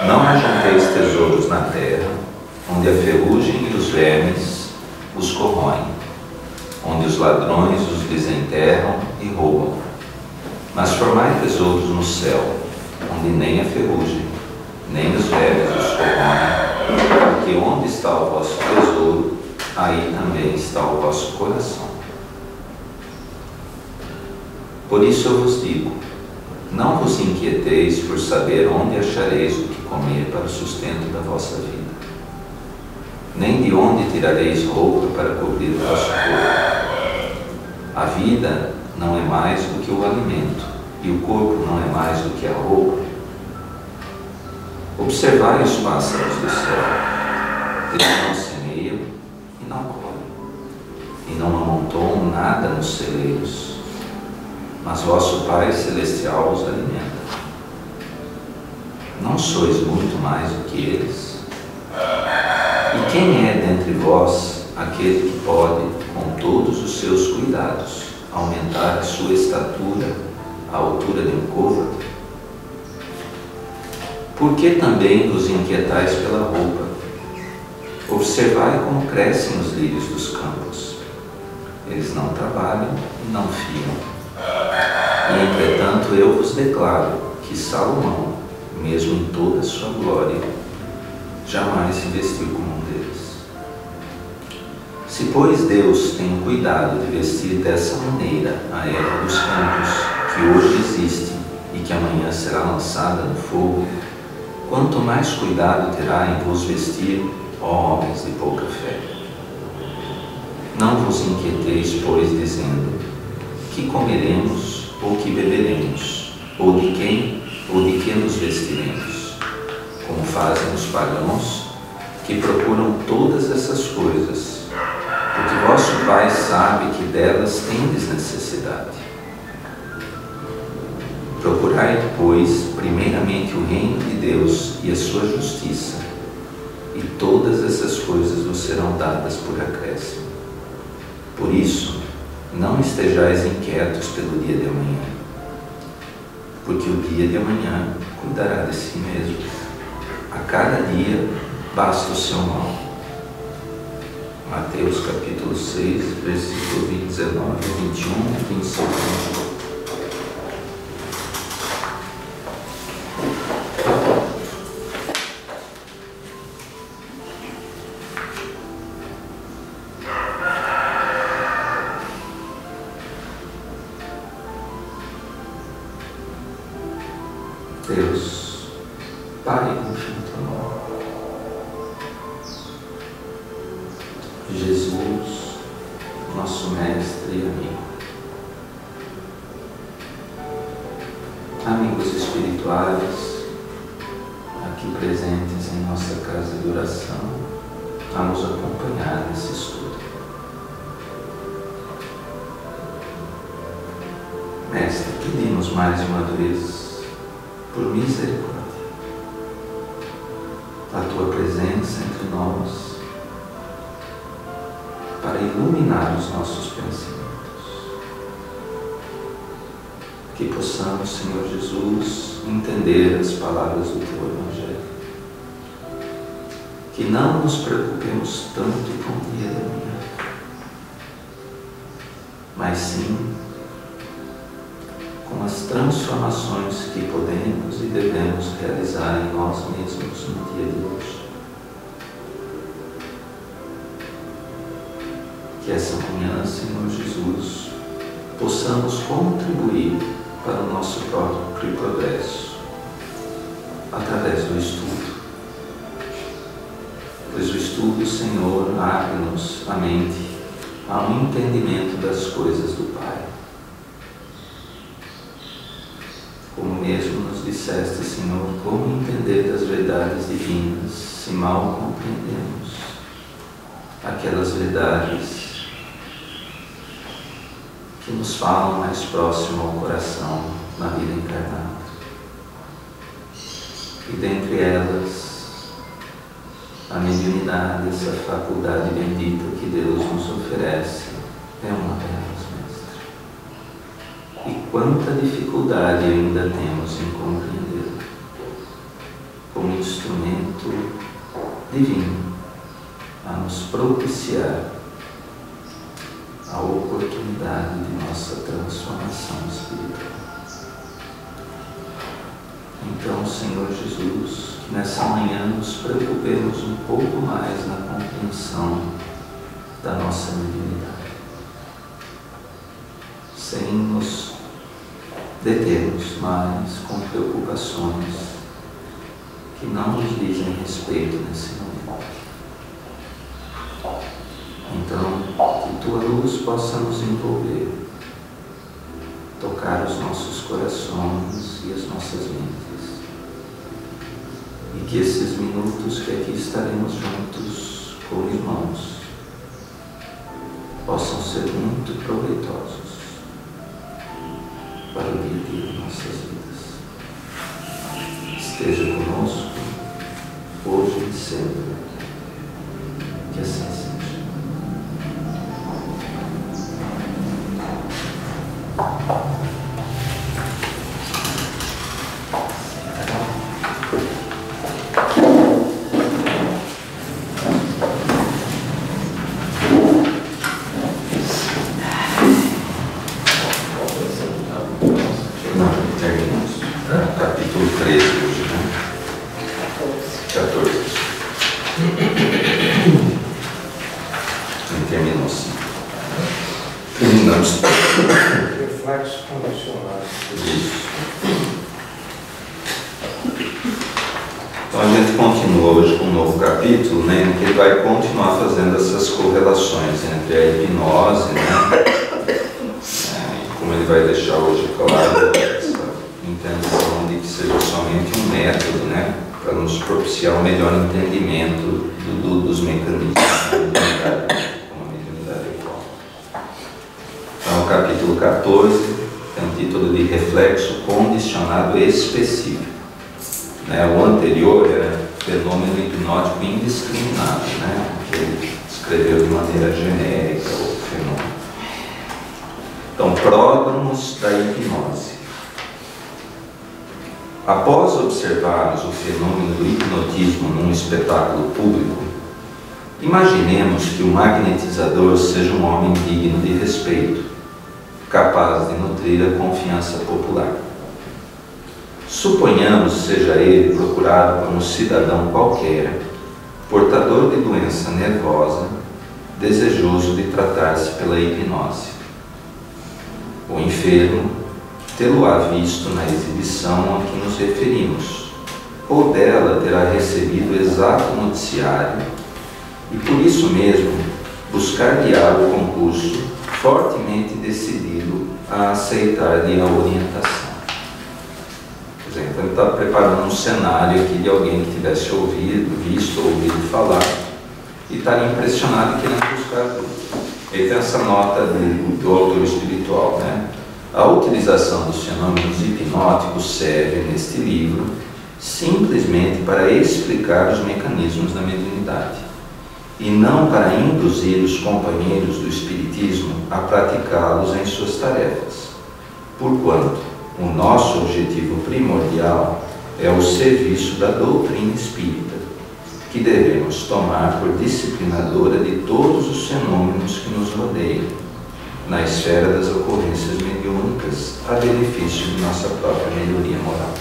Não ajunteis tesouros na terra, onde a ferrugem e os vermes os corroem, onde os ladrões os desenterram e roubam. Mas formai tesouros no céu, onde nem a ferrugem, nem os vermes os corroem, porque onde está o vosso tesouro, aí também está o vosso coração. Por isso eu vos digo, não vos inquieteis por saber onde achareis o que comer para o sustento da vossa vida, nem de onde tirareis roupa para cobrir o vosso corpo. A vida não é mais do que o alimento, e o corpo não é mais do que a roupa. Observai os pássaros do céu, eles não semeiam e não colhem, e não amontoam nada nos celeiros, mas vosso Pai Celestial os alimenta. Não sois muito mais do que eles? E quem é dentre vós aquele que pode, com todos os seus cuidados, aumentar a sua estatura à altura de um côvado? Por que também vos inquietais pela roupa? Observai como crescem os lírios dos campos. Eles não trabalham e não fiam. E entretanto eu vos declaro que Salomão, mesmo em toda a sua glória, jamais se vestiu como um deles. Se, pois, Deus tem o cuidado de vestir dessa maneira a erva dos campos, que hoje existe e que amanhã será lançada no fogo, quanto mais cuidado terá em vos vestir, ó homens de pouca fé. Não vos inquieteis, pois, dizendo, que comeremos ou que beberemos, ou de quem ou de que nos vestiremos, como fazem os pagãos, que procuram todas essas coisas, porque vosso Pai sabe que delas tendes necessidade. Procurai, pois, primeiramente o reino de Deus e a sua justiça, e todas essas coisas vos serão dadas por acréscimo. Por isso, não estejais inquietos pelo dia de amanhã, porque o dia de amanhã cuidará de si mesmo. A cada dia basta o seu mal. Mateus capítulo 6, versículo 19, 21 e 25. Deus, Pai infinito amor, Jesus, nosso mestre e amigos espirituais, aqui presentes em nossa casa de oração, a nos acompanhar nesse estudo. Mestre, pedimos mais uma vez, por misericórdia, a tua presença entre nós, para iluminar os nossos pensamentos. Que possamos, Senhor Jesus, entender as palavras do teu Evangelho. Que não nos preocupemos tanto com o dia de amanhã, mas sim com as transformações que podemos e devemos realizar em nós mesmos no dia de hoje. Que essa manhã, Senhor Jesus, possamos contribuir para o nosso próprio progresso através do estudo. Pois o estudo, Senhor, abre-nos a mente ao entendimento das coisas do Pai. Como mesmo nos disseste, Senhor, como entender das verdades divinas se mal compreendemos aquelas verdades que nos falam mais próximo ao coração na vida encarnada. E dentre elas, a mediunidade, essa faculdade bendita que Deus nos oferece, é uma delas, Mestre. E quanta dificuldade ainda temos em compreendê-la. Como instrumento divino a nos propiciar a oportunidade de nossa transformação espiritual. Então, Senhor Jesus, que nessa manhã nos preocupemos um pouco mais na compreensão da nossa divinidade, sem nos determos mais com preocupações que não nos dizem respeito nesse momento. Então, que Tua luz possa nos envolver, tocar os nossos corações e as nossas mentes, e que esses minutos que aqui estaremos juntos como irmãos possam ser muito proveitosos para o dia a dia de nossas vidas. Esteja conosco, hoje e sempre, que assim seja. Capítulo 13 hoje, né? 14. Não terminou assim. Terminamos. Reflexo condicionado. Isso. Então a gente continua hoje com um novo capítulo, né, em que ele vai continuar fazendo essas correlações entre a hipnose, né, e como ele vai deixar hoje claro essa intenção de que seja somente um método, né, para nos propiciar um melhor entendimento dos mecanismos da mediunidade, como a mediunidade atual. Então, o capítulo 14 tem o título de Reflexo Condicionado Específico. Né? O anterior era Fenômeno Hipnótico Indiscriminado, né? Que ele descreveu de maneira genérica o fenômeno. Então, pródromos da hipnose. Após observarmos o fenômeno do hipnotismo num espetáculo público, imaginemos que o magnetizador seja um homem digno de respeito, capaz de nutrir a confiança popular. Suponhamos seja ele procurado por um cidadão qualquer, portador de doença nervosa, desejoso de tratar-se pela hipnose. O enfermo tê-lo-á visto na exibição a que nos referimos, ou dela terá recebido o exato noticiário, e por isso mesmo buscar-lhe-á o concurso, fortemente decidido a aceitar-lhe a orientação. Por exemplo, ele está preparando um cenário aqui de alguém que tivesse visto ou ouvido falar e estaria impressionado e querendo buscar ajuda. Ele tem essa nota do autor espiritual, né? A utilização dos fenômenos hipnóticos serve, neste livro, simplesmente para explicar os mecanismos da mediunidade, e não para induzir os companheiros do espiritismo a praticá-los em suas tarefas, porquanto o nosso objetivo primordial é o serviço da doutrina espírita, que devemos tomar por disciplinadora de todos os fenômenos que nos rodeiam, na esfera das ocorrências mediúnicas, a benefício de nossa própria melhoria moral.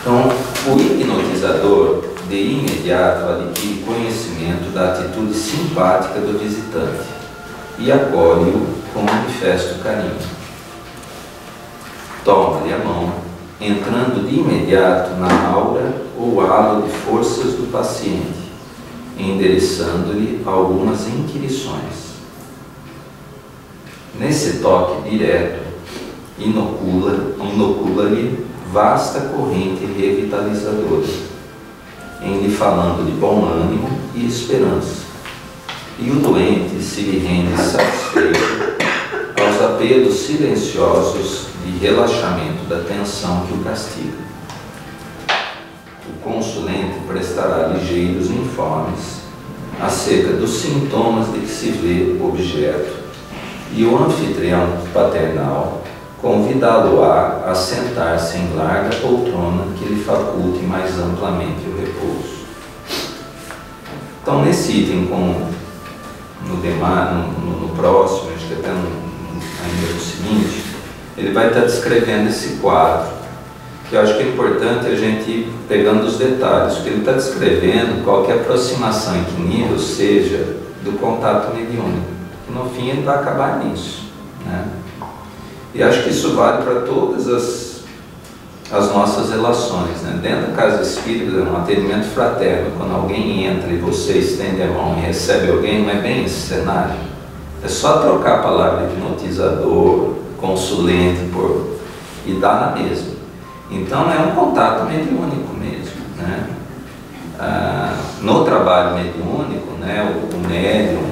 Então, o hipnotizador, de imediato, adquire conhecimento da atitude simpática do visitante e acolhe-o com manifesto carinho. Toma-lhe a mão, entrando de imediato na aura ou halo de forças do paciente, endereçando-lhe algumas inquirições. Nesse toque direto, inocula-lhe vasta corrente revitalizadora, em lhe falando de bom ânimo e esperança, e o doente se lhe rende satisfeito aos apelos silenciosos de relaxamento da tensão que o castiga. O consulente prestará ligeiros informes acerca dos sintomas de que se vê objeto, e o anfitrião paternal convidá-lo-á a sentar-se em larga poltrona que lhe faculte mais amplamente o repouso. Então, nesse item, como no próximo, acho que até ainda no seguinte, ele vai estar descrevendo esse quadro, que eu acho que é importante a gente ir pegando os detalhes, porque ele está descrevendo qualquer aproximação em que nível seja do contato mediúnico, que no fim ele vai acabar nisso, né? E acho que isso vale para todas as nossas relações, né? Dentro da casa espírita, um atendimento fraterno, quando alguém entra e você estende a mão e recebe alguém, não é bem esse cenário. É só trocar a palavra hipnotizador, consulente, e dar na mesma. Então é um contato mediúnico mesmo, né? No trabalho mediúnico, né, o médium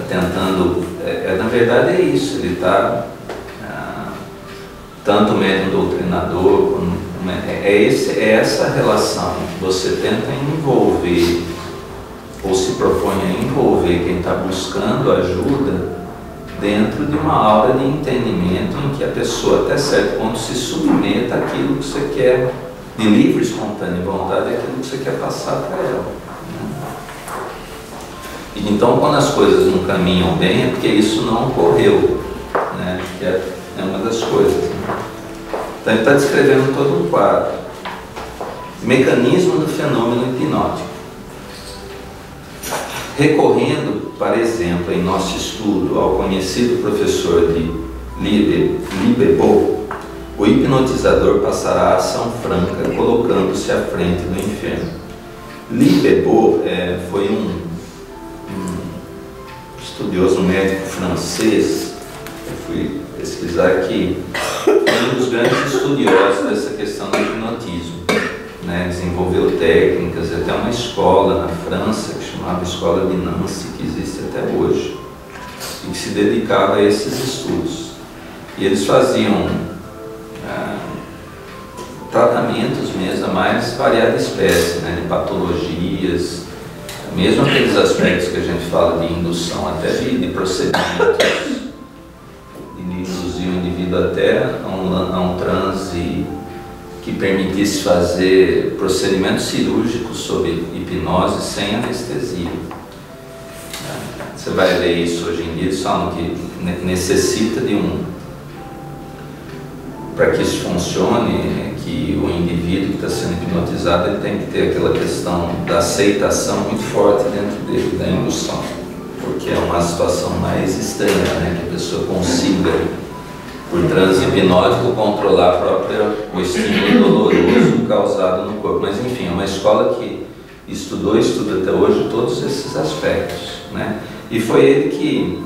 tentando, na verdade é isso, ele está tanto o médium doutrinador, é essa relação que você tenta envolver, ou se propõe a envolver quem está buscando ajuda dentro de uma aura de entendimento em que a pessoa até certo ponto se submeta àquilo que você quer, de livre e espontânea vontade, àquilo que você quer passar para ela, né? E então, quando as coisas não caminham bem, é porque isso não ocorreu, né? Que é uma das coisas, né? Então ele está descrevendo todo um quadro. Mecanismo do fenômeno hipnótico. Recorrendo, por exemplo, em nosso estudo ao conhecido professor de Libebo, o hipnotizador passará a ação franca, colocando-se à frente do enfermo. Libebo foi um estudioso médico francês, eu fui pesquisar aqui, um dos grandes estudiosos dessa questão do hipnotismo, né? Desenvolveu técnicas, até uma escola na França que chamava Escola de Nancy, que existe até hoje, e que se dedicava a esses estudos. E eles faziam tratamentos mesmo da mais variada espécie, né? De patologias, mesmo aqueles aspectos que a gente fala de indução, até de procedimentos, de induzir o indivíduo até a um transe que permitisse fazer procedimentos cirúrgicos sob hipnose sem anestesia. Você vai ler isso hoje em dia, eles falam que necessita de para que isso funcione, que o indivíduo que está sendo hipnotizado ele tem que ter aquela questão da aceitação muito forte dentro dele, da indução, porque é uma situação mais estranha, né? Que a pessoa consiga, por transe hipnótico, controlar o estímulo doloroso causado no corpo. Mas enfim, é uma escola que estuda até hoje todos esses aspectos, né? E foi ele que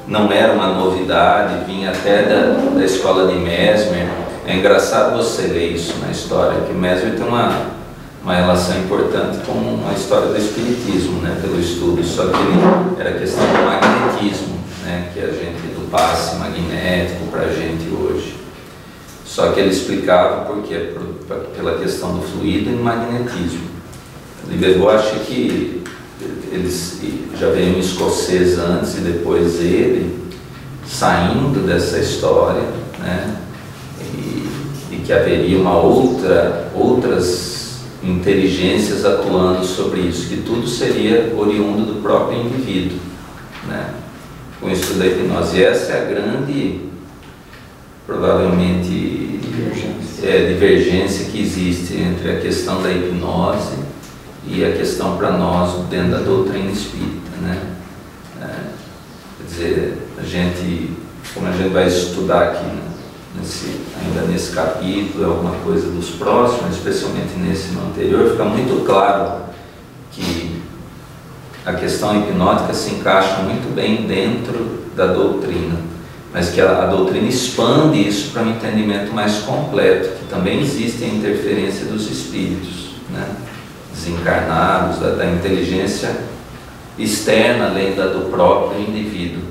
não era uma novidade, vinha até da escola de Mesmer. É engraçado você ler isso na história, que Mesmer tem uma relação importante com a história do espiritismo, né, pelo estudo, só que era questão do magnetismo, né, que a gente, do passe magnético para a gente hoje. Só que ele explicava porque pela questão do fluido e do magnetismo. Libebo acha que eles já veio um escocês antes e depois ele, saindo dessa história, né, e que haveria outras inteligências atuando sobre isso, que tudo seria oriundo do próprio indivíduo, né, com o estudo da hipnose. E essa é a grande, provavelmente, divergência que existe entre a questão da hipnose e a questão para nós dentro da doutrina espírita, né? Quer dizer, como a gente vai estudar aqui, né, ainda nesse capítulo, alguma coisa dos próximos, especialmente nesse no anterior, fica muito claro que a questão hipnótica se encaixa muito bem dentro da doutrina, mas que a doutrina expande isso para um entendimento mais completo, que também existe a interferência dos espíritos, né, desencarnados, da inteligência externa, além da do próprio indivíduo.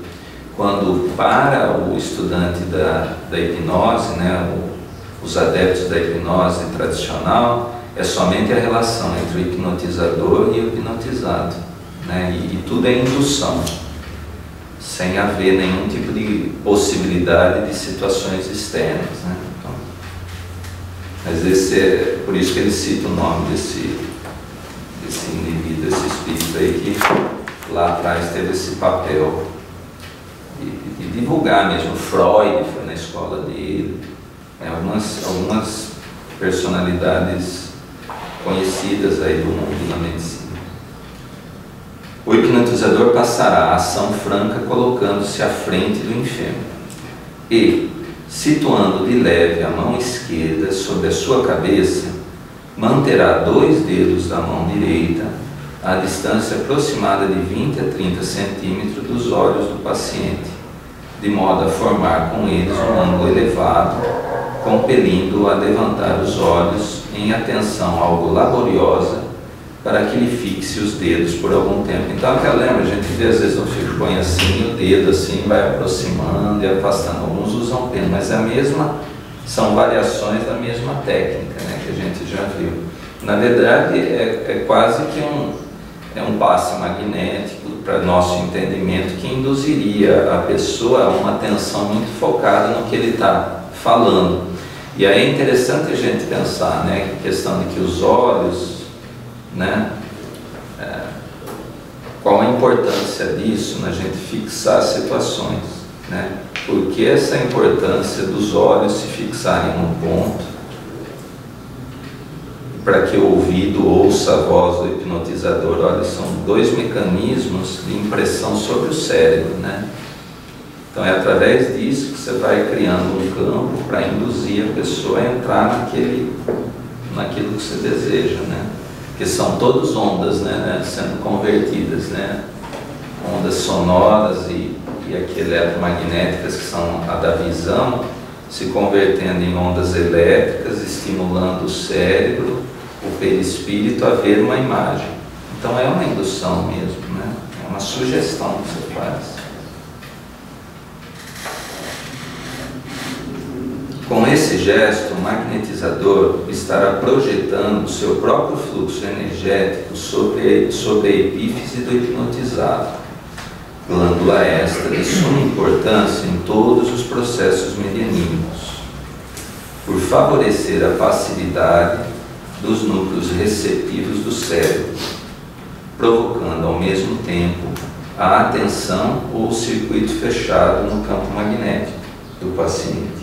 Quando para o estudante da hipnose, né, os adeptos da hipnose tradicional, é somente a relação entre o hipnotizador e o hipnotizado, né, e tudo é indução. sem haver nenhum tipo de possibilidade de situações externas, né? Então, mas por isso que ele cita o nome desse indivíduo, esse espírito aí, que lá atrás teve esse papel de divulgar mesmo. Freud foi na escola dele, algumas personalidades conhecidas aí do mundo da medicina. O hipnotizador passará a ação franca colocando-se à frente do enfermo e, situando de leve a mão esquerda sobre a sua cabeça, manterá 2 dedos da mão direita à distância aproximada de 20 a 30 centímetros dos olhos do paciente, de modo a formar com eles um ângulo elevado, compelindo-o a levantar os olhos em atenção algo laboriosa para que ele fixe os dedos por algum tempo. Então, lembra, a gente vê às vezes no filho, põe assim o dedo, assim, vai aproximando e afastando. Alguns usam pena, mas são variações da mesma técnica, né, que a gente já viu. Na verdade, é quase que um passe magnético para nosso entendimento que induziria a pessoa a uma atenção muito focada no que ele está falando. E aí é interessante a gente pensar, né, a questão de que os olhos, né, qual a importância disso na gente fixar situações, né? Por que essa importância dos olhos se fixarem num ponto para que o ouvido ouça a voz do hipnotizador? Olha, são 2 mecanismos de impressão sobre o cérebro, né? Então é através disso que você vai criando um campo para induzir a pessoa a entrar naquilo que você deseja, né? Porque são todas ondas, né, sendo convertidas, né? Ondas sonoras e aqui eletromagnéticas, que são a da visão, se convertendo em ondas elétricas, estimulando o cérebro, o perispírito a ver uma imagem. Então é uma indução mesmo, né? É uma sugestão que você faz. Com esse gesto, o magnetizador estará projetando o seu próprio fluxo energético sobre a epífise do hipnotizado, glândula esta de suma importância em todos os processos medianímicos, por favorecer a passividade dos núcleos receptivos do cérebro, provocando ao mesmo tempo a atenção ou o circuito fechado no campo magnético do paciente,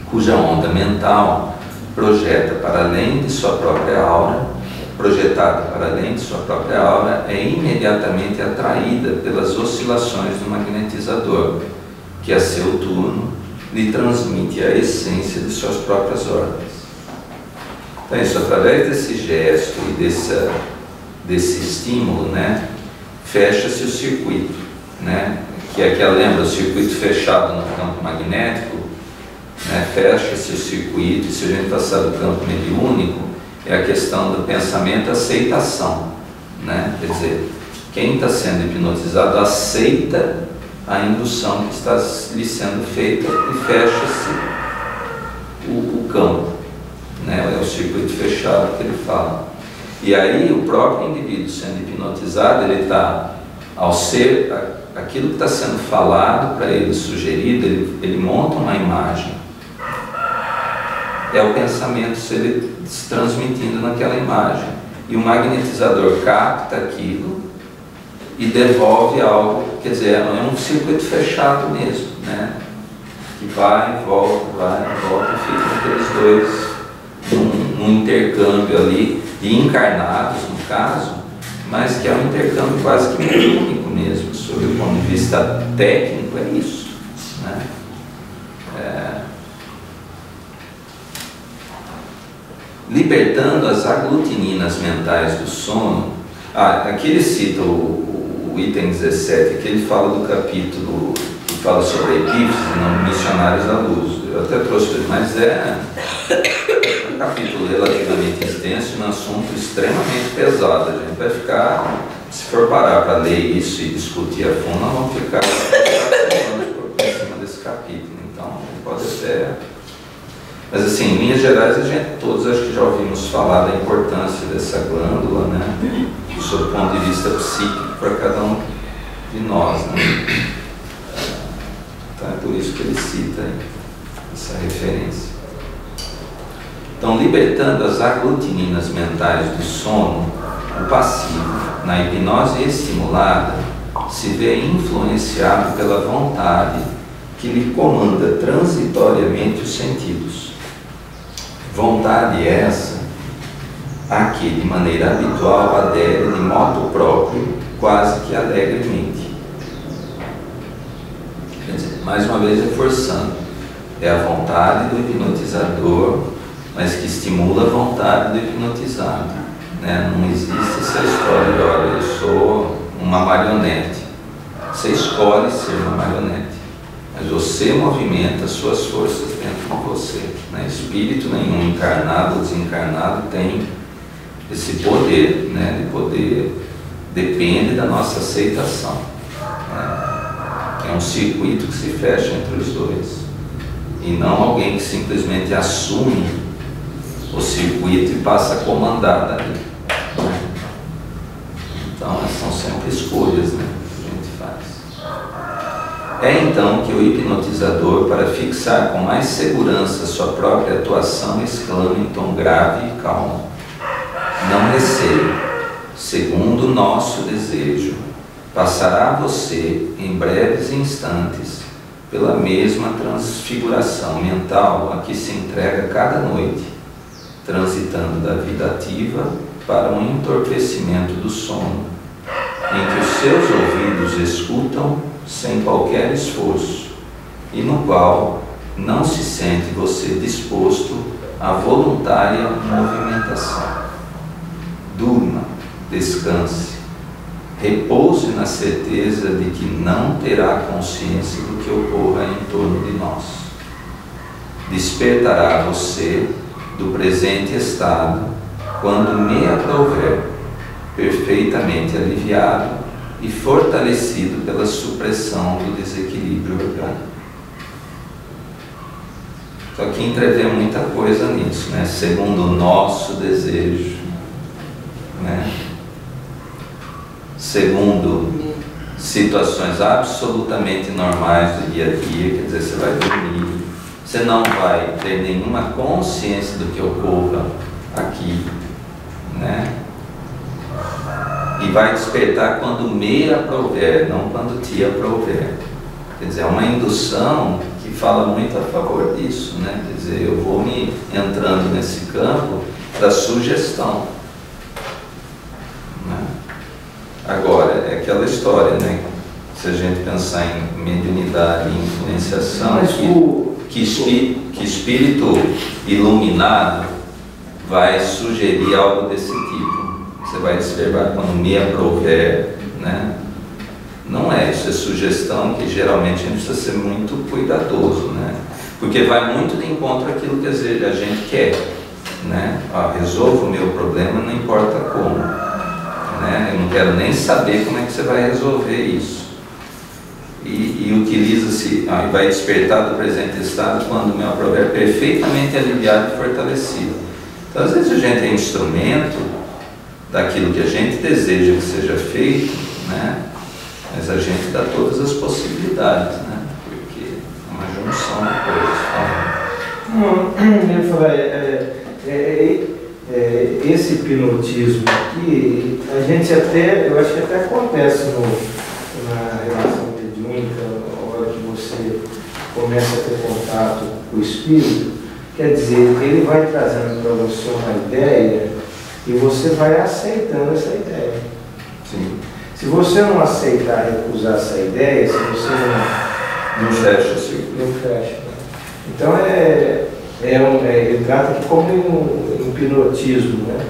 cuja onda mental projetada para além de sua própria aura, é imediatamente atraída pelas oscilações do magnetizador, que a seu turno lhe transmite a essência de suas próprias órgãos. Então isso, através desse gesto e desse estímulo, né, fecha-se o circuito, né, que é aquela, lembra, o circuito fechado no campo magnético, né, fecha-se o circuito. E se a gente passar do campo mediúnico, é a questão do pensamento aceitação, né? Quer dizer, quem está sendo hipnotizado aceita a indução que está lhe sendo feita e fecha-se o campo, né? É o circuito fechado que ele fala. E aí o próprio indivíduo sendo hipnotizado, ele está, ao ser aquilo que está sendo falado para ele, sugerido, ele monta uma imagem. É o pensamento se transmitindo naquela imagem. E o magnetizador capta aquilo e devolve algo, quer dizer, é um circuito fechado mesmo, né? Que vai e volta, e fica aqueles dois num intercâmbio ali, de encarnados no caso, mas que é um intercâmbio quase que mecânico mesmo, sob o ponto de vista técnico, é isso, né? Libertando as aglutininas mentais do sono. Aqui ele cita o item 17, que ele fala do capítulo que fala sobre a epífise, não, Missionários da Luz. Eu até trouxe, mas é um capítulo relativamente extenso e um assunto extremamente pesado. A gente vai ficar, se for parar para ler isso e discutir a fundo, nós vamos ficar por cima desse capítulo. Então, pode até... Mas assim, em linhas gerais, todos acho que já ouvimos falar da importância dessa glândula, né? Sob o ponto de vista psíquico para cada um de nós, né? Então é por isso que ele cita essa referência. Então, libertando as aglutininas mentais do sono, o passivo, na hipnose estimulada, se vê influenciado pela vontade que lhe comanda transitoriamente os sentidos. Vontade essa a que, de maneira habitual, adere de modo próprio, quase que alegremente. Quer dizer, mais uma vez reforçando, é a vontade do hipnotizador, mas que estimula a vontade do hipnotizado, né? Não existe essa história de, olha, eu sou uma marionete. Você escolhe ser uma marionete, mas você movimenta suas forças dentro de você, né? Espírito nenhum, encarnado ou desencarnado, tem esse poder, né? De poder, depende da nossa aceitação, né? É um circuito que se fecha entre os dois, e não alguém que simplesmente assume o circuito e passa a comandar dali. Então, são sempre escolhas, né, que a gente faz. É então que o hipnotizador, para fixar com mais segurança sua própria atuação, exclama em tom grave e calmo: não receio, segundo o nosso desejo, passará você, em breves instantes, pela mesma transfiguração mental a que se entrega cada noite, transitando da vida ativa para um entorpecimento do sono, em que os seus ouvidos escutam sem qualquer esforço, e no qual não se sente você disposto à voluntária movimentação. Durma, descanse, repouse na certeza de que não terá consciência do que ocorra em torno de nós. Despertará você do presente estado quando me aprouver, perfeitamente aliviado e fortalecido pela supressão do desequilíbrio orgânico. Então aqui entrevê muita coisa nisso, né? Segundo o nosso desejo, né? Segundo situações absolutamente normais do dia a dia, quer dizer, você vai dormir, você não vai ter nenhuma consciência do que ocorra aqui, né? E vai despertar quando me aprouver, não quando te aprouver. Quer dizer, é uma indução que fala muito a favor disso, né? Quer dizer, eu vou me entrando nesse campo da sugestão, né? Agora, é aquela história, né? Se a gente pensar em mediunidade e influenciação, que espírito iluminado vai sugerir algo desse tipo. Você vai observar quando me aprouver, né? Não é isso, é sugestão que geralmente a gente precisa ser muito cuidadoso, né? Porque vai muito de encontro àquilo que às vezes a gente quer, né? Resolva o meu problema, não importa como, né? Eu não quero nem saber como é que você vai resolver isso. E utiliza-se, vai despertar do presente estado quando me aprouver perfeitamente aliviado e fortalecido. Então, às vezes a gente é instrumento daquilo que a gente deseja que seja feito, né? Mas a gente dá todas as possibilidades, né? Porque é uma junção de coisas. Esse hipnotismo aqui, a gente até, eu acho que até acontece na relação mediúnica, na hora que você começa a ter contato com o espírito, quer dizer, ele vai trazendo para você uma ideia e você vai aceitando essa ideia. Sim. Se você não aceitar, recusar essa ideia, se você não fecha o ciclo. Não fecha. Então ele trata aqui como um hipnotismo, né?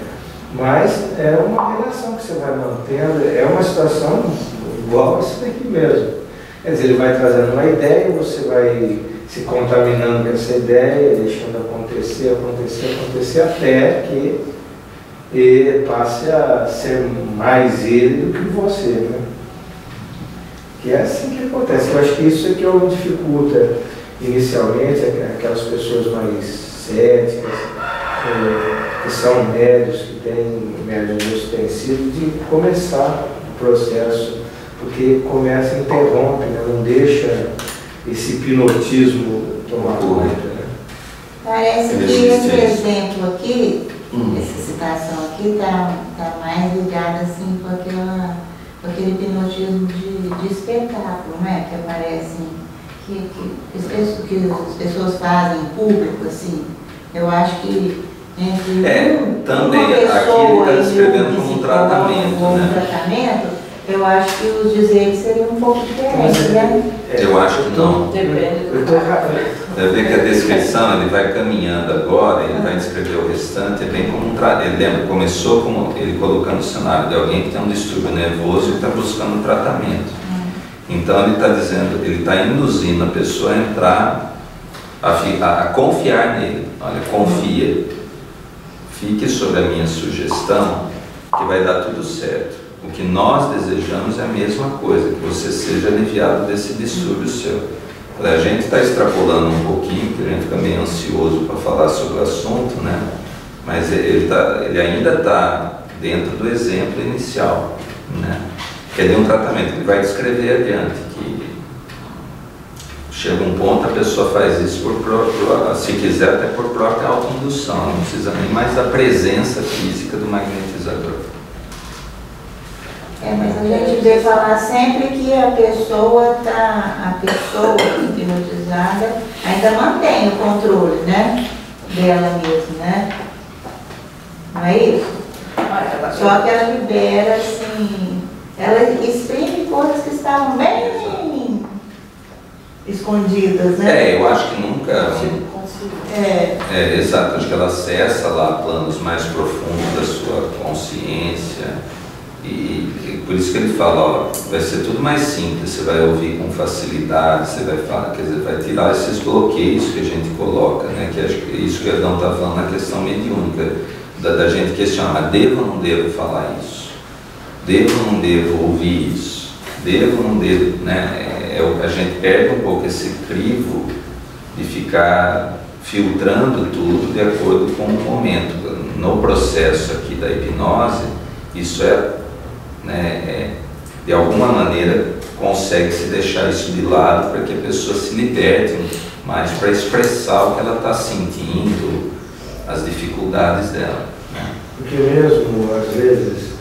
Mas é uma relação que você vai mantendo, é uma situação igual a essa daqui mesmo. Quer dizer, ele vai trazendo uma ideia, você vai se contaminando com essa ideia, deixando acontecer, até que ele passe a ser mais ele do que você, né? Que é assim que acontece. Eu acho que isso é que é o que dificulta inicialmente aquelas pessoas mais céticas, que são médios, que têm médios ostensivo, de começar o processo porque começa, interrompe, né? Não deixa esse hipnotismo tomar conta. Né? Parece que esse exemplo aqui, essa citação aqui, está mais ligada assim, com aquele hipnotismo de espetáculo, não é? Que aparece, que as pessoas fazem em público, assim. Eu acho que entre também uma pessoa aqui ele está e descrevendo como um tratamento, ou né? um tratamento, eu acho que os dizeres seriam um pouco diferentes, né? Eu acho que não. Depende. Deve ver que a descrição, ele vai caminhando agora, ele vai descrever o restante, é bem como ele lembra, começou como ele colocando o cenário de alguém que tem um distúrbio nervoso e está buscando um tratamento. Então ele está dizendo, ele está induzindo a pessoa a entrar, a confiar nele. Olha, confia, fique sobre a minha sugestão que vai dar tudo certo. O que nós desejamos é a mesma coisa, que você seja aliviado desse distúrbio seu. A gente está extrapolando um pouquinho, porque a gente fica meio ansioso para falar sobre o assunto, né? Mas ele ainda está dentro do exemplo inicial, né? Que é de um tratamento, ele vai descrever adiante, que chega um ponto, a pessoa faz isso, se quiser, até por própria autoindução, não precisa nem mais da presença física do magnetizador. Mas a gente vê falar sempre que a pessoa hipnotizada ainda mantém o controle, né? Dela mesma, né? Não é isso? Só que ela libera, assim, ela exprime coisas que estavam bem escondidas, né? Eu acho que nunca... exato, acho que ela acessa lá planos mais profundos da sua consciência. E por isso que ele fala, ó, vai ser tudo mais simples, você vai ouvir com facilidade, você vai falar, quer dizer, vai tirar esses bloqueios que a gente coloca, né? Que acho que isso que o Adão está falando na questão mediúnica, da gente questionar, devo ou não devo falar isso? Devo ou não devo ouvir isso? Devo ou não devo, né? A gente perde um pouco esse crivo de ficar filtrando tudo de acordo com o momento. No processo aqui da hipnose, isso de alguma maneira consegue se deixar isso de lado para que a pessoa se liberte mais para expressar o que ela está sentindo, as dificuldades dela. Né? Porque mesmo, às vezes,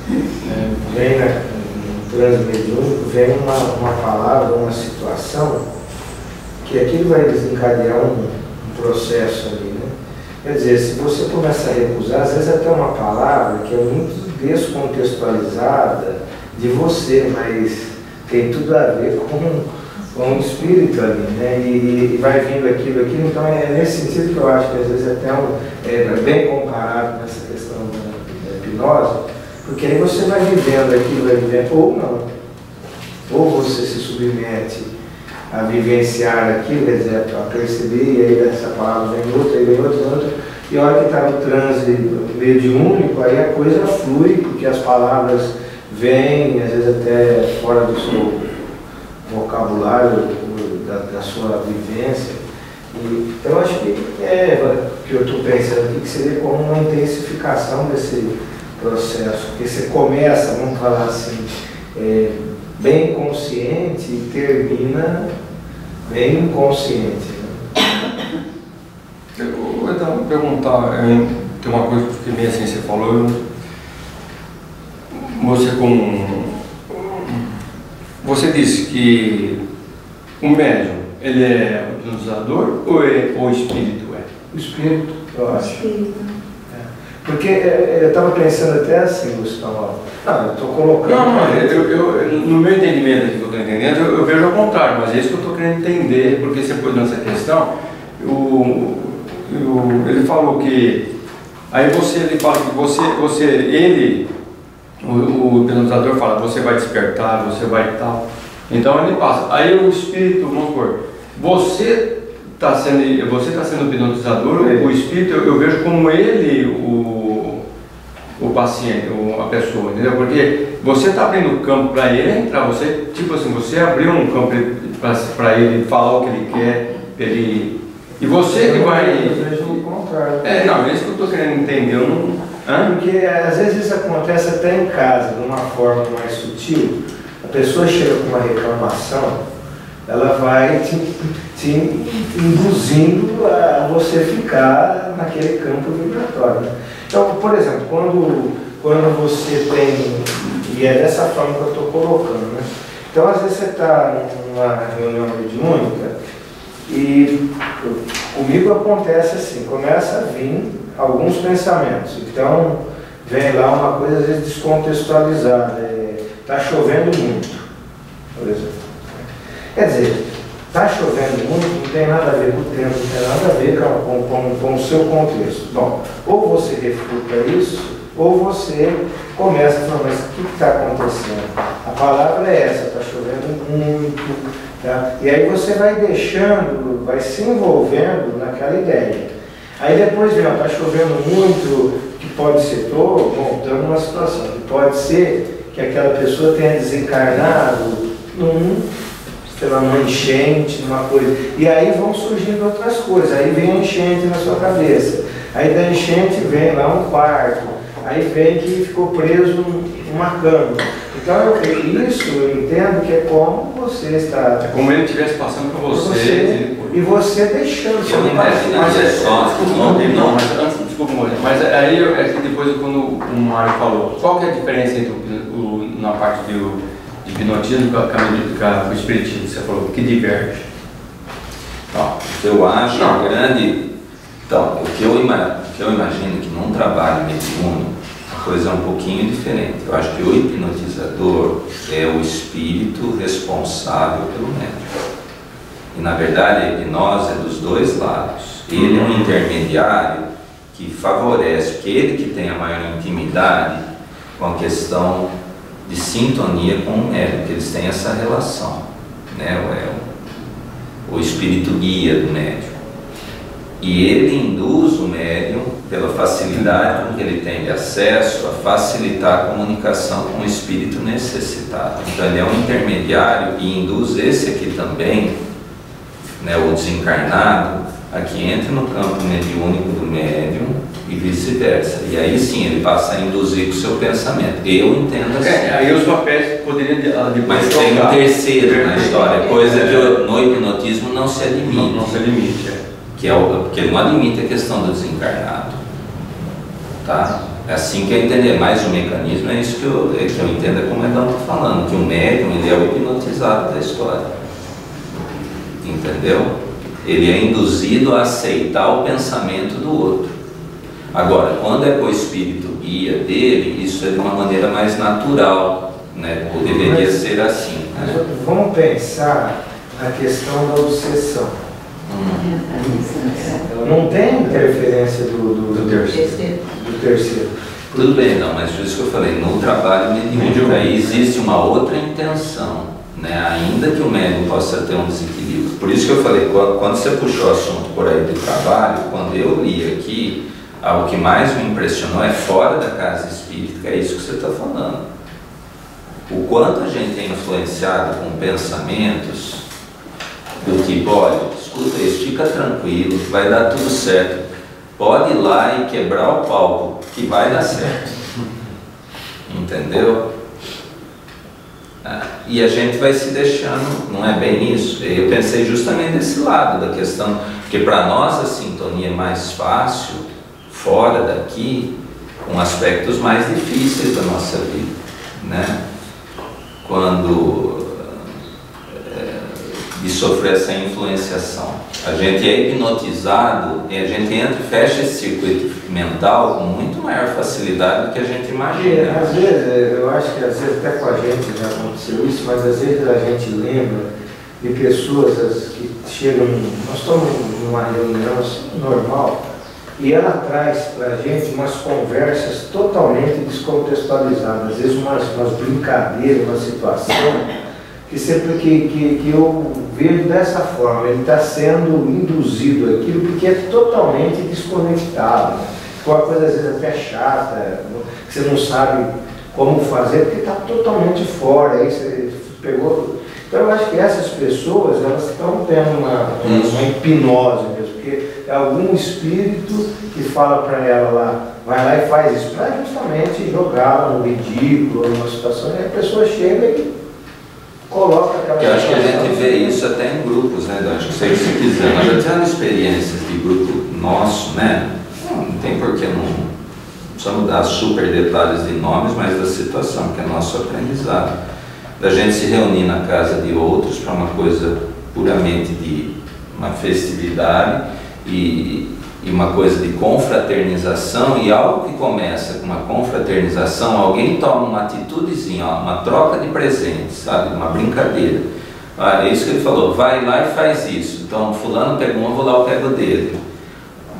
vem no transe mediúnico, vem uma palavra, uma situação, que aquilo vai desencadear um processo ali, né? Quer dizer, se você começa a recusar, às vezes até uma palavra que é muito descontextualizada de você, mas tem tudo a ver com o espírito ali, né? E vai vindo aquilo, então é nesse sentido que eu acho que às vezes até é bem comparado nessa questão da hipnose, porque aí você vai vivendo aquilo, vai vivendo, ou não, ou você se submete a vivenciar aquilo, quer dizer, a perceber, e aí essa palavra vem outra, e vem outra, e a hora que está no transe mediúnico, aí a coisa flui, porque as palavras vêm, às vezes até fora do seu vocabulário, da sua vivência. Então eu acho que eu estou pensando aqui que seria como uma intensificação desse processo, porque você começa, vamos falar assim, bem consciente e termina bem inconsciente. Né? Eu vou então perguntar, tem uma coisa que meio assim você falou, você disse que o médium, ele é o hipnotizador ou o espírito é? O espírito, eu acho. Espírito. Porque eu estava pensando até assim, Gustavo, eu estou colocando... Não, no meu entendimento aqui que eu estou entendendo, eu vejo ao contrário, mas é isso que eu estou querendo entender, porque você pôs nessa questão, ele falou que, aí ele fala que o hipnotizador fala, você vai despertar, você vai tal, então ele passa, aí o espírito, vamos supor, você está sendo hipnotizador, o espírito, eu vejo como ele, o paciente, a pessoa, entendeu? Porque você está abrindo campo para ele entrar, você abriu um campo para ele falar o que ele quer, e você que vai... Eu vejo o contrário. Não, é isso que eu estou querendo entender, Porque às vezes isso acontece até em casa, de uma forma mais sutil. A pessoa chega com uma reclamação, ela vai te induzindo a você ficar naquele campo vibratório, né? Então, por exemplo, quando você tem, e é dessa forma que eu estou colocando, né? Então, às vezes você está numa reunião mediúnica e comigo acontece assim, começa a vir alguns pensamentos. Então, vem lá uma coisa às vezes descontextualizada, está chovendo muito, por exemplo. Quer dizer, está chovendo muito, não tem nada a ver com o tempo, não tem nada a ver com o seu contexto. Bom, ou você refuta isso, ou você começa a falar, mas o que está acontecendo? A palavra é essa, está chovendo muito, tá? E aí você vai deixando, vai se envolvendo naquela ideia. Aí depois vem, está chovendo muito, que pode ser, estou montando uma situação, que pode ser que aquela pessoa tenha desencarnado sei lá, uma enchente, uma coisa. E aí vão surgindo outras coisas, aí vem a enchente na sua cabeça. Aí da enchente vem lá um quarto, aí vem que ficou preso numa cama. Então isso eu entendo que é como você está... É como ele estivesse passando por você. E você deixando. Eu não imagino Mas que é só... Não, mas antes, desculpa, mas aí depois quando o Mário falou, qual que é a diferença entre na parte de hipnotismo com o espiritismo? Você falou que diverge. Eu acho a grande... Então, o que eu imagino que num trabalho mediúnico, a coisa é um pouquinho diferente. Eu acho que o hipnotizador é o espírito responsável pelo médium. E, na verdade, a hipnose é dos dois lados. Ele é um intermediário que favorece, porque ele que tem a maior intimidade com a questão de sintonia com o médium, que eles têm essa relação, né? O espírito guia do médium. E ele induz o médium, pela facilidade com que ele tem de acesso, a facilitar a comunicação com o espírito necessitado. Então ele é um intermediário e induz esse aqui também, né, o desencarnado, a que entre no campo mediúnico do médium e vice-versa. E aí sim ele passa a induzir com o seu pensamento. Eu entendo assim. Aí os papéis poderiam depois. Mas tem um terceiro na história, coisa que no hipnotismo não se admite. Não se admite, que é porque ele não admite a questão do desencarnado, tá? É assim que eu entender mais o mecanismo, é isso que eu entendo, como o Edão está falando, que o médium ele é o hipnotizado da história, entendeu? Ele é induzido a aceitar o pensamento do outro. Agora, quando é com o espírito guia dele, isso é de uma maneira mais natural, né? Ou deveria ser assim, né? Vamos pensar na questão da obsessão. Não tem interferência do terceiro. Tudo bem, não, mas por isso que eu falei, no trabalho mediúnico aí existe uma outra intenção, né? Ainda que o médium possa ter um desequilíbrio. Por isso que eu falei, quando você puxou o assunto por aí do trabalho, quando eu li aqui, o que mais me impressionou é fora da casa espírita, é isso que você está falando. O quanto a gente é influenciado com pensamentos do tipo, olha, escuta isso, fica tranquilo, vai dar tudo certo. Pode ir lá e quebrar o palco, que vai dar certo. Entendeu? E a gente vai se deixando, não é bem isso. Eu pensei justamente desse lado da questão, porque para nós a sintonia é mais fácil, fora daqui, com aspectos mais difíceis da nossa vida, né? Quando de sofrer essa influenciação. A gente é hipnotizado e a gente entra e fecha esse circuito mental com muito maior facilidade do que a gente imagina. Às vezes, eu acho que às vezes até com a gente já aconteceu isso, mas às vezes a gente lembra de pessoas que chegam, nós estamos numa reunião assim, normal, e ela traz para a gente umas conversas totalmente descontextualizadas, às vezes umas brincadeiras, uma situação que sempre que eu vejo dessa forma, ele está sendo induzido aquilo porque é totalmente desconectado, né? Uma coisa às vezes até chata, que você não sabe como fazer, porque está totalmente fora, aí você pegou. Então eu acho que essas pessoas, elas estão tendo uma hipnose mesmo, porque é algum espírito que fala para ela lá, vai lá e faz isso, para justamente jogá-la no ridículo, numa situação, e a pessoa chega e coloca aquela Porque eu acho que a situação. gente vê isso até em grupos, né? Eu acho que se quiser, nós já tivemos experiências de grupo nosso, né? Não tem por que não precisamos dar super detalhes de nomes, mas da situação, que é nosso aprendizado. Da gente se reunir na casa de outros para uma coisa puramente de uma festividade e uma coisa de confraternização, e algo que começa com uma confraternização, alguém toma uma atitudezinha, ó, uma troca de presentes, sabe? Uma brincadeira. É isso que ele falou, vai lá e faz isso. Então, fulano pega um, eu vou lá, eu pego dele.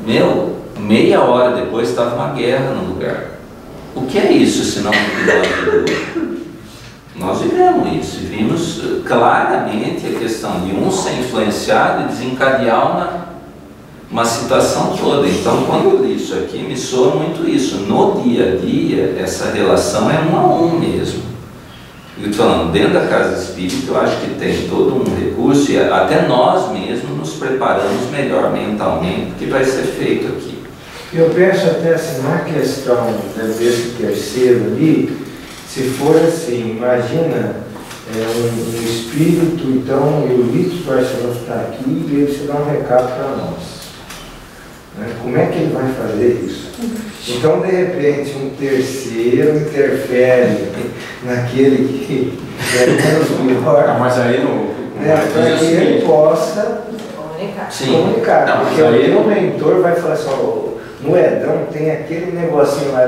Meu, meia hora depois estava uma guerra no lugar. O que é isso, senão um episódio? Nós vivemos isso, vimos claramente a questão de um ser influenciado e desencadear uma situação toda. Então, quando eu li isso aqui, me soa muito isso. No dia a dia, essa relação é um a um mesmo. Eu estou falando, dentro da casa espírita, eu acho que tem todo um recurso, e até nós mesmos nos preparamos melhor mentalmente, porque vai ser feito aqui. Eu penso até assim, na questão, né, desse terceiro ali, se for assim, imagina um espírito, então o Eulito Barcelona está aqui e ele se dá um recado para nós. Né? Como é que ele vai fazer isso? Então, de repente, um terceiro interfere naquele que é menos pior, Mas aí no. para que ele possa comunicar. Não, porque aí o mentor vai falar assim, ó, no Edão tem aquele negocinho lá,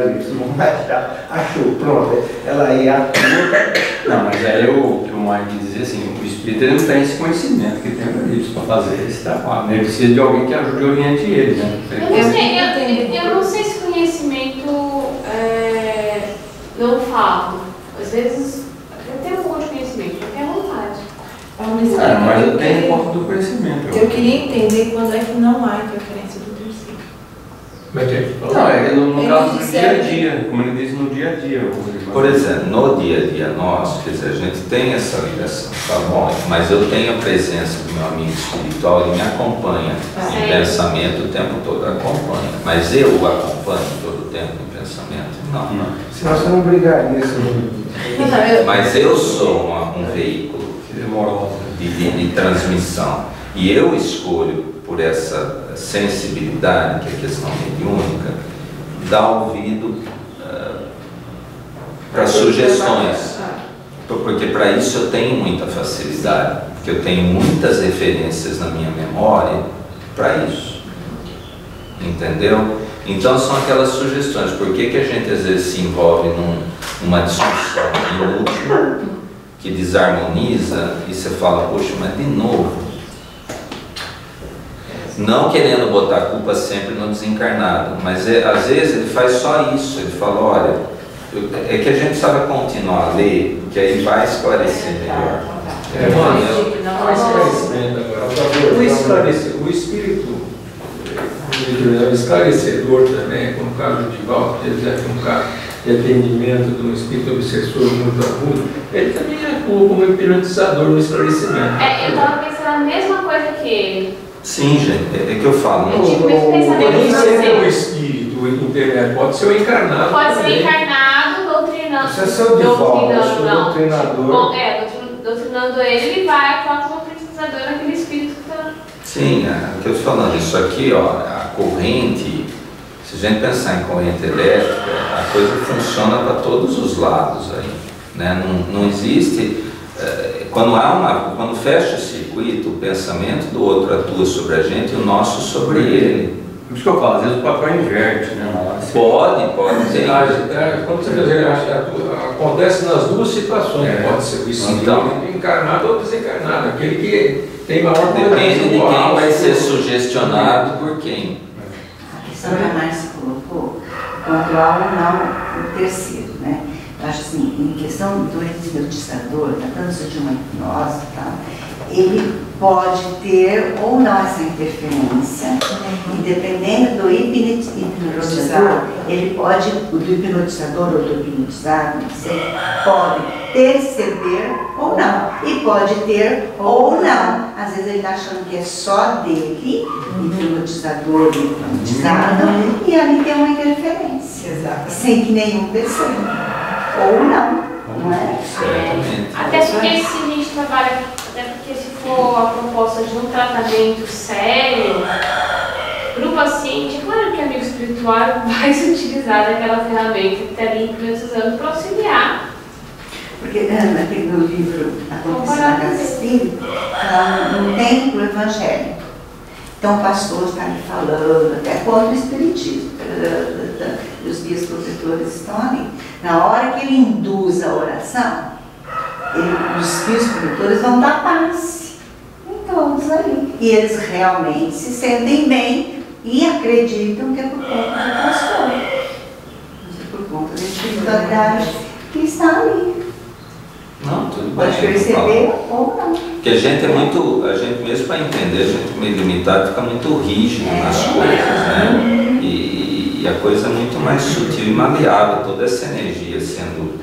achou, pronto, ela ia atua. Não, mas aí o Mike dizia assim, o espírito ele não tem esse conhecimento que tem o para fazer esse trabalho, né? Ele precisa de alguém que ajude e oriente ele, né? Eu não sei se conhecimento não falo. Às vezes eu tenho um pouco de conhecimento, eu tenho vontade. Mas eu tenho um pouco do conhecimento. Eu queria entender quando é que não há interferência do terceiro. Não, é no caso do Ele dia a dia, como ele diz, no dia a dia. Por exemplo, no dia a dia nosso, quer dizer, a gente tem essa ligação, tá bom? Mas eu tenho a presença do meu amigo espiritual, ele me acompanha em pensamento o tempo todo, acompanha. Mas eu o acompanho todo o tempo em pensamento? Não. Senão você não brigaria. Mas eu sou um veículo de transmissão. E eu escolho, por essa sensibilidade, que é a questão mediúnica, dar ouvido para sugestões. Porque para isso eu tenho muita facilidade, porque eu tenho muitas referências na minha memória para isso. Entendeu? Então são aquelas sugestões. Por que a gente às vezes se envolve numa discussão inútil, que desarmoniza, e você fala, poxa, mas de novo. Não querendo botar a culpa sempre no desencarnado, mas às vezes ele faz só isso, ele fala, olha, é que a gente precisava continuar a ler, porque aí vai esclarecer melhor. O espírito esclarecedor também, como o caso de Divaldo, que é um caso de atendimento de um espírito obsessor muito agudo, ele também atua como hipnotizador no esclarecimento. Eu estava pensando a mesma coisa que ele. Sim, gente, é que eu falo. Nem sempre o espírito intermédio, pode ser o encarnado. Pode ser também. encarnado, doutrinando. Isso é seu Divaldo, doutrinador. Doutrinando ele vai atuar como hipnotizador naquele espírito que está. Sim, é o que eu estou falando. Isso aqui, ó, a corrente, se a gente pensar em corrente elétrica, a coisa funciona para todos os lados aí. Né? Não existe. Quando fecha o circuito, o pensamento do outro atua sobre a gente e o nosso sobre ele. Por isso que eu falo, às vezes o papel inverte, né? Pode ser. Quando você dizer, acontece nas duas situações, pode ser o espírito Então, encarnado ou desencarnado, aquele que tem maior depende de quem moral, vai ser sugestionado por quem. A questão que a Márcia colocou, controla ou não o terceiro, né? Eu acho assim, em questão do hipnotizador, tratando-se de uma hipnose, tá? Ele pode ter ou não essa interferência, e dependendo do hipnotizador, ele pode, do hipnotizador ou do hipnotizado, pode perceber ou não, e pode ter ou não. Às vezes ele está achando que é só dele, hipnotizador e hipnotizado, e ali tem uma interferência, sem que nenhum perceba. Ou não, não é? Certamente. Até porque se a gente trabalha, até porque se for a proposta de um tratamento sério, para o paciente, é claro que o amigo espiritual vai se utilizar daquela ferramenta que está ali precisando para auxiliar. Porque naquele no livro A Confissão da Casa Espírita, fala um templo evangélico. Então o pastor está ali falando, até contra o espiritismo, e os guias protetores estão ali. Na hora que ele induz a oração, os guias protetores vão dar paz em todos ali. E eles realmente se sentem bem e acreditam que é por conta do pastor. Mas é por conta da espiritualidade que está ali. Não, tudo bem. Pode perceber ou não. Porque a gente mesmo para entender, a gente meio limitado, fica muito rígido nas coisas, né? E a coisa é muito mais sutil e maleável, toda essa energia sendo,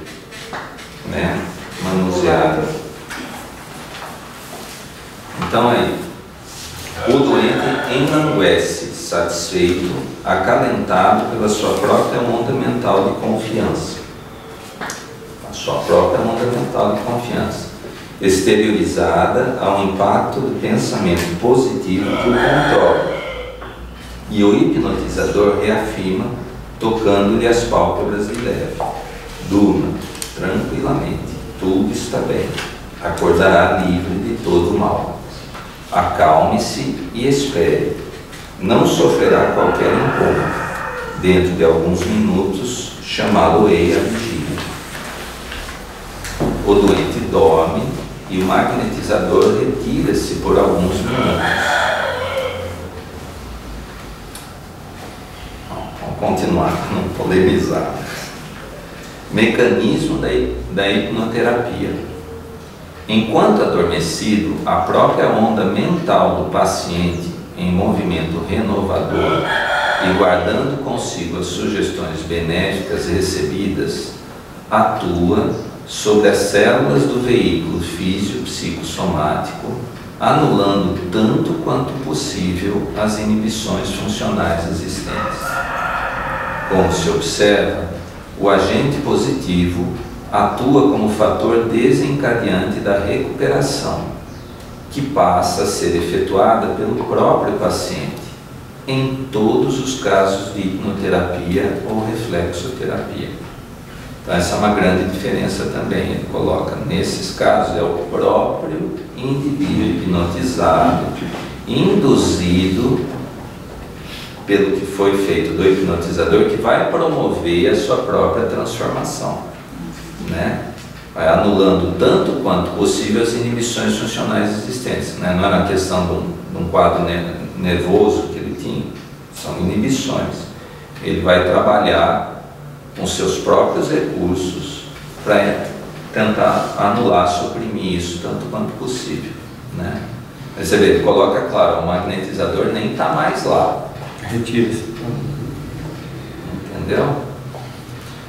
né, manuseada. Então aí, o doente enlanguece, satisfeito, acalentado pela sua própria onda mental de confiança. Sua própria onda mental de confiança, exteriorizada ao impacto do pensamento positivo que o controla. E o hipnotizador reafirma, tocando-lhe as pálpebras de leve: durma tranquilamente, tudo está bem, acordará livre de todo o mal. Acalme-se e espere, não sofrerá qualquer incômodo. Dentro de alguns minutos, chamá-lo-ei à vigília. O doente dorme e o magnetizador retira-se por alguns minutos. Vamos continuar, para não polemizar. Mecanismo da hipnoterapia. Enquanto adormecido, a própria onda mental do paciente, em movimento renovador e guardando consigo as sugestões benéficas recebidas, atua sobre as células do veículo físico-psicossomático, anulando tanto quanto possível as inibições funcionais existentes. Como se observa, o agente positivo atua como fator desencadeante da recuperação, que passa a ser efetuada pelo próprio paciente, em todos os casos de hipnoterapia ou reflexoterapia. Então essa é uma grande diferença também. Ele coloca, nesses casos, é o próprio indivíduo hipnotizado, induzido pelo que foi feito do hipnotizador, que vai promover a sua própria transformação, né? Vai anulando tanto quanto possível as inibições funcionais existentes, né? Não era uma questão de um quadro nervoso que ele tinha, são inibições. Ele vai trabalhar com seus próprios recursos para tentar anular, suprimir isso tanto quanto possível, né? Você vê, ele coloca claro, o magnetizador nem está mais lá. Retira-se. Entendeu?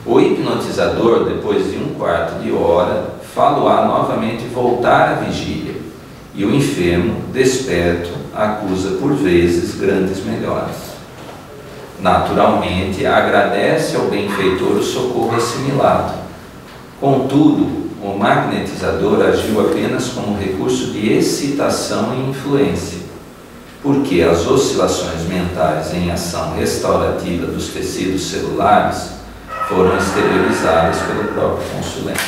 O hipnotizador, depois de um quarto de hora, fala novamente voltar à vigília, e o enfermo, desperto, acusa por vezes grandes melhoras. Naturalmente, agradece ao benfeitor o socorro assimilado. Contudo, o magnetizador agiu apenas como recurso de excitação e influência, porque as oscilações mentais em ação restaurativa dos tecidos celulares foram exteriorizadas pelo próprio consulente.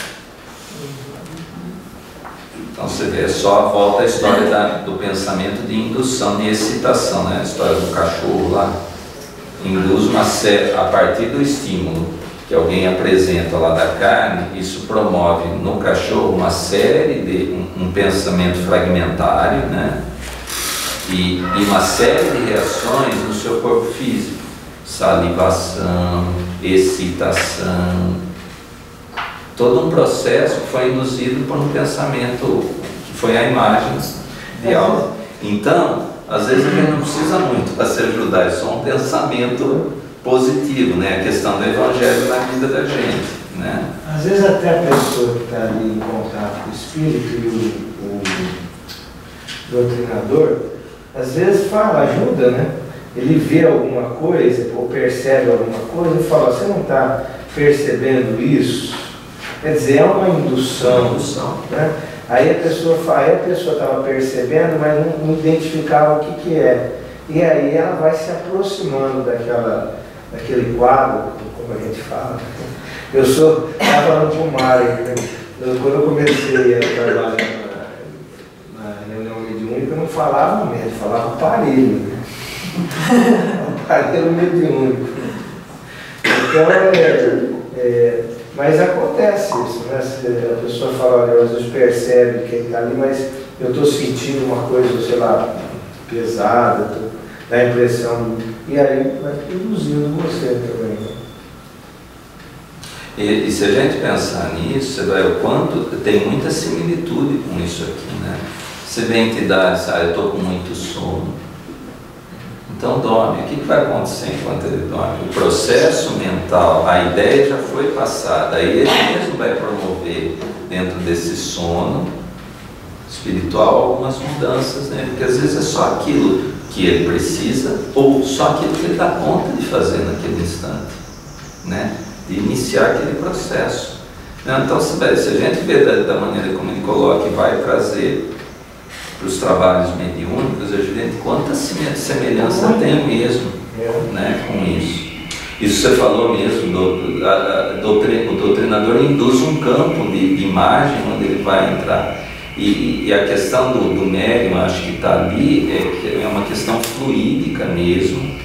Então você vê, só volta a história do pensamento de indução, de excitação, né? A história do cachorro lá. Induz uma série, a partir do estímulo que alguém apresenta lá da carne, isso promove no cachorro uma série de um pensamento fragmentário, né? E uma série de reações no seu corpo físico: salivação, excitação, todo um processo que foi induzido por um pensamento que foi a imagem de algo. Então, às vezes a gente não precisa muito para se ajudar, é só um pensamento positivo, né? A questão do evangelho na vida da gente, né? Às vezes até a pessoa que está ali em contato com o espírito e o doutrinador, às vezes fala, ajuda, né? Ele vê alguma coisa ou percebe alguma coisa e fala: você não está percebendo isso? Quer dizer, é uma indução, né? Aí a pessoa estava percebendo, mas não identificava o que é. E aí ela vai se aproximando daquele quadro, como a gente fala. Eu estava falando de um mar, né? Quando eu comecei a trabalhar na reunião mediúnica, eu não falava médio, falava aparelho. Né? Aparelho mediúnico. Então, mas acontece isso, né? A pessoa fala, olha, às vezes percebe que ele está ali, mas eu estou sentindo uma coisa, sei lá, pesada, dá a impressão, e aí vai produzindo você também. E se a gente pensar nisso, você vai ver o quanto tem muita similitude com isso aqui, né? Você vê entidades, eu estou com muito sono. Então dorme. O que vai acontecer enquanto ele dorme? O processo mental, a ideia já foi passada, aí ele mesmo vai promover dentro desse sono espiritual algumas mudanças, né? Porque às vezes é só aquilo que ele precisa ou só aquilo que ele dá conta de fazer naquele instante, né? De iniciar aquele processo. Então, se a gente vê da maneira como ele coloca e vai trazer para os trabalhos mediúnicos, a gente quanta semelhança tem mesmo, né, com isso. Isso você falou mesmo, o doutrinador induz um campo de imagem onde ele vai entrar. E a questão do médium, acho que está ali, é uma questão fluídica mesmo,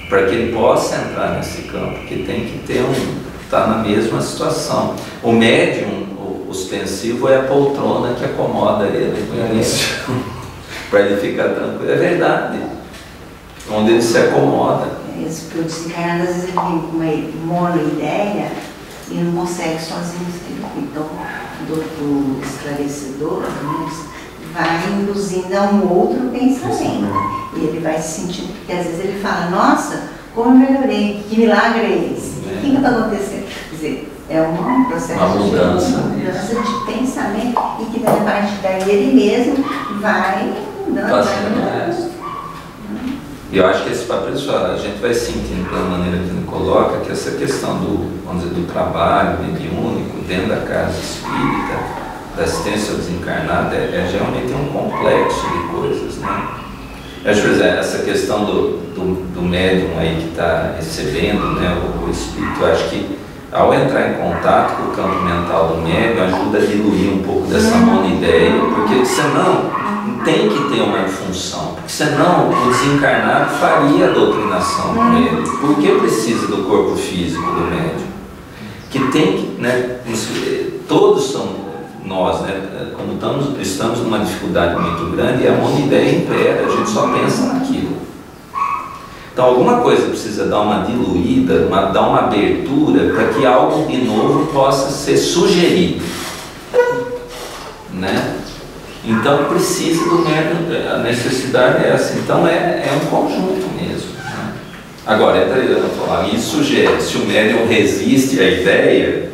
para que ele possa entrar nesse campo, que tem que ter está na mesma situação. O médium, o ostensivo, é a poltrona que acomoda ele para ele ficar tranquilo. É verdade. Onde ele se acomoda. Isso, porque o desencarnado às vezes ele vem com uma monoideia e não consegue sozinho sair. Então, o esclarecedor vai induzindo a um outro pensamento. E ele vai se sentindo, porque às vezes ele fala, nossa, como eu melhorei, que milagre é esse? O que está acontecendo? Quer dizer, é um processo uma mudança de pensamento e que a partir daí ele mesmo vai mudando. E eu acho que esse papel, a gente vai sentindo pela maneira que ele coloca que essa questão vamos dizer, do trabalho mediúnico dentro da casa espírita, da assistência ao desencarnado, é geralmente um complexo de coisas, né? Essa questão do médium aí que está recebendo, né, o espírito, eu acho que ao entrar em contato com o campo mental do médium ajuda a diluir um pouco dessa monoideia, porque senão tem que ter uma função, porque senão o desencarnado faria a doutrinação com ele. Por que precisa do corpo físico do médium? Que tem que, né, todos são nós, né, como estamos numa dificuldade muito grande e a monoideia impera, a gente só pensa naquilo. Então alguma coisa precisa dar uma diluída, dar uma abertura para que algo de novo possa ser sugerido, né? Então precisa do médium, a necessidade é essa. Então é um conjunto mesmo, né? Agora, isso sugere, se o médium resiste à ideia,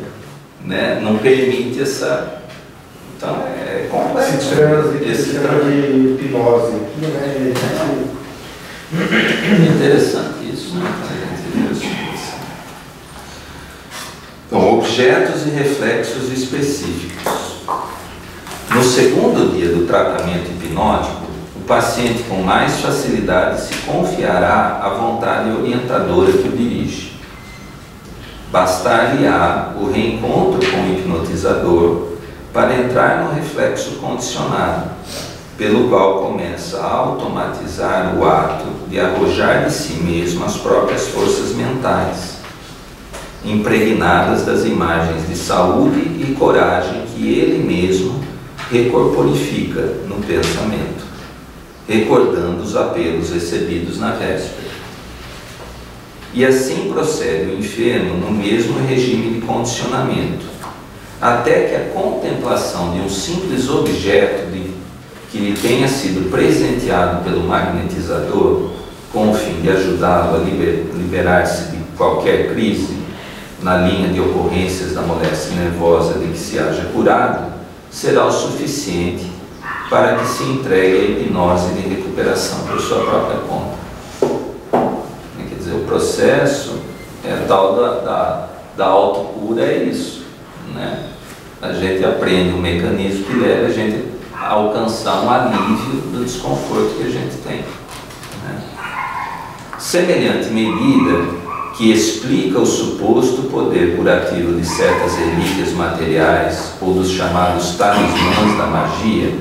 né, não permite essa. Então é complexo. Esse chama de hipnose aqui, né? É interessante isso, né? Então, objetos e reflexos específicos. No segundo dia do tratamento hipnótico, o paciente com mais facilidade se confiará à vontade orientadora que o dirige. Bastar-lhe-á o reencontro com o hipnotizador para entrar no reflexo condicionado, pelo qual começa a automatizar o ato de arrojar de si mesmo as próprias forças mentais, impregnadas das imagens de saúde e coragem que ele mesmo recorporifica no pensamento, recordando os apelos recebidos na véspera. E assim procede o enfermo no mesmo regime de condicionamento, até que a contemplação de um simples objeto que lhe tenha sido presenteado pelo magnetizador, com o fim de ajudá-lo a liberar-se de qualquer crise na linha de ocorrências da moléstia nervosa de que se haja curado, será o suficiente para que se entregue à hipnose de recuperação por sua própria conta. Quer dizer, o processo tal da autocura é isso, né? a gente aprende um mecanismo que leva a gente a alcançar um alívio do desconforto que a gente tem, né? Semelhante medida que explica o suposto poder curativo de certas relíquias materiais ou dos chamados talismãs da magia,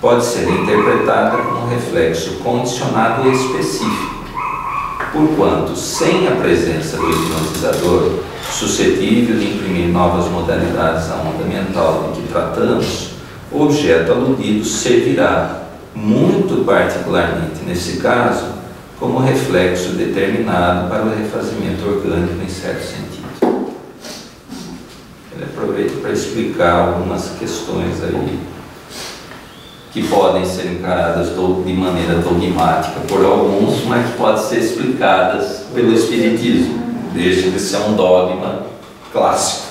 pode ser interpretada como um reflexo condicionado e específico, porquanto, sem a presença do hipnotizador, suscetível de imprimir novas modalidades à onda mental de que tratamos, o objeto aludido servirá, muito particularmente nesse caso, como reflexo determinado para o refazimento orgânico em certo sentido. Ele aproveita para explicar algumas questões aí que podem ser encaradas de maneira dogmática por alguns, mas que podem ser explicadas pelo Espiritismo. Deixa de ser um dogma clássico,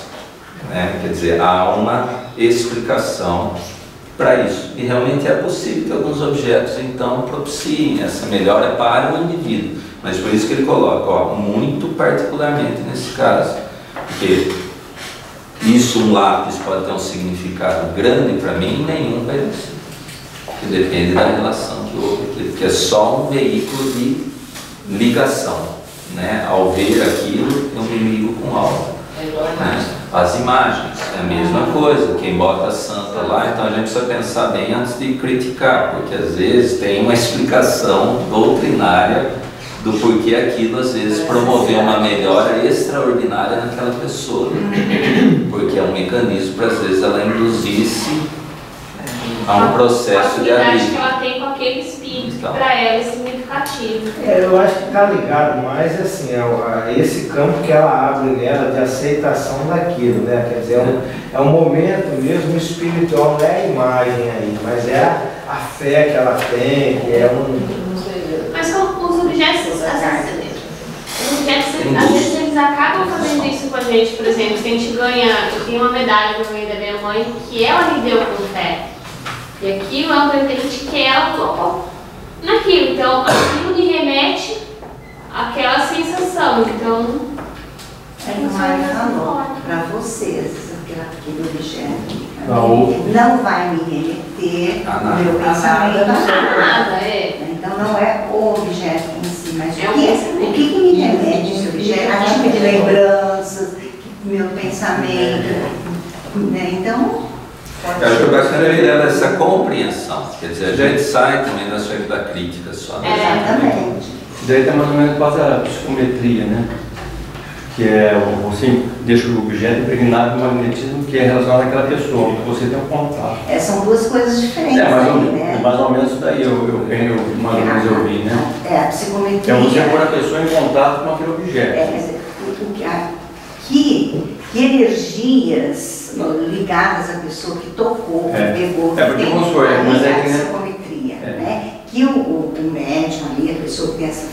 né? Quer dizer, há uma explicação para isso. E realmente é possível que alguns objetos, então, propiciem essa melhora para o indivíduo. Mas por isso que ele coloca, ó, muito particularmente nesse caso. Porque isso, um lápis pode ter um significado grande para mim e nenhum para ele. Que depende da relação que houve aqui. Porque é só um veículo de ligação, né? Ao ver aquilo, eu me ligo com algo. Né? As imagens, é a mesma coisa. Quem bota a santa lá, então a gente precisa pensar bem antes de criticar, porque às vezes tem uma explicação doutrinária do porquê aquilo às vezes promoveu uma melhora extraordinária naquela pessoa, porque é um mecanismo para às vezes ela induzisse a um processo de alívio que ela tem com aquele espírito, então, para ela é significativo. Eu acho que está ligado mais assim, a esse campo que ela abre nela de aceitação daquilo, né? Quer dizer, é um momento mesmo espiritual, não é a imagem aí, mas é a fé que ela tem, que é um... Mas com os objetos, às vezes eles acabam fazendo isso com a gente. Por exemplo, se a gente ganha, eu tenho uma medalha que eu ganhei da minha mãe, que ela me deu com fé. E aquilo é um presente que ela colocou naquilo. Então, aquilo me remete àquela sensação. Então, para vocês, aquele objeto não vai me remeter ao meu pensamento. nada, Então, não é o objeto em si, mas o que me remete esse objeto? A tipo de lembranças, meu pensamento. Né? Então, eu acho que o bacana é dela essa compreensão. Quer dizer, a gente sai também da aspecto da crítica só. Né? Exatamente. Daí está mais ou menos quase a psicometria, né? Que é você deixa o objeto impregnado no magnetismo que é relacionado àquela pessoa, que você tem um contato. São duas coisas diferentes. Mais ou menos isso daí, mais ou menos eu vi, né? A psicometria. É você pôr a pessoa em contato com aquele objeto. Quer dizer, que energias ligadas à pessoa que tocou, que pegou, que porque tem mas a psicometria, né? Que o médium ali, a pessoa que tem essa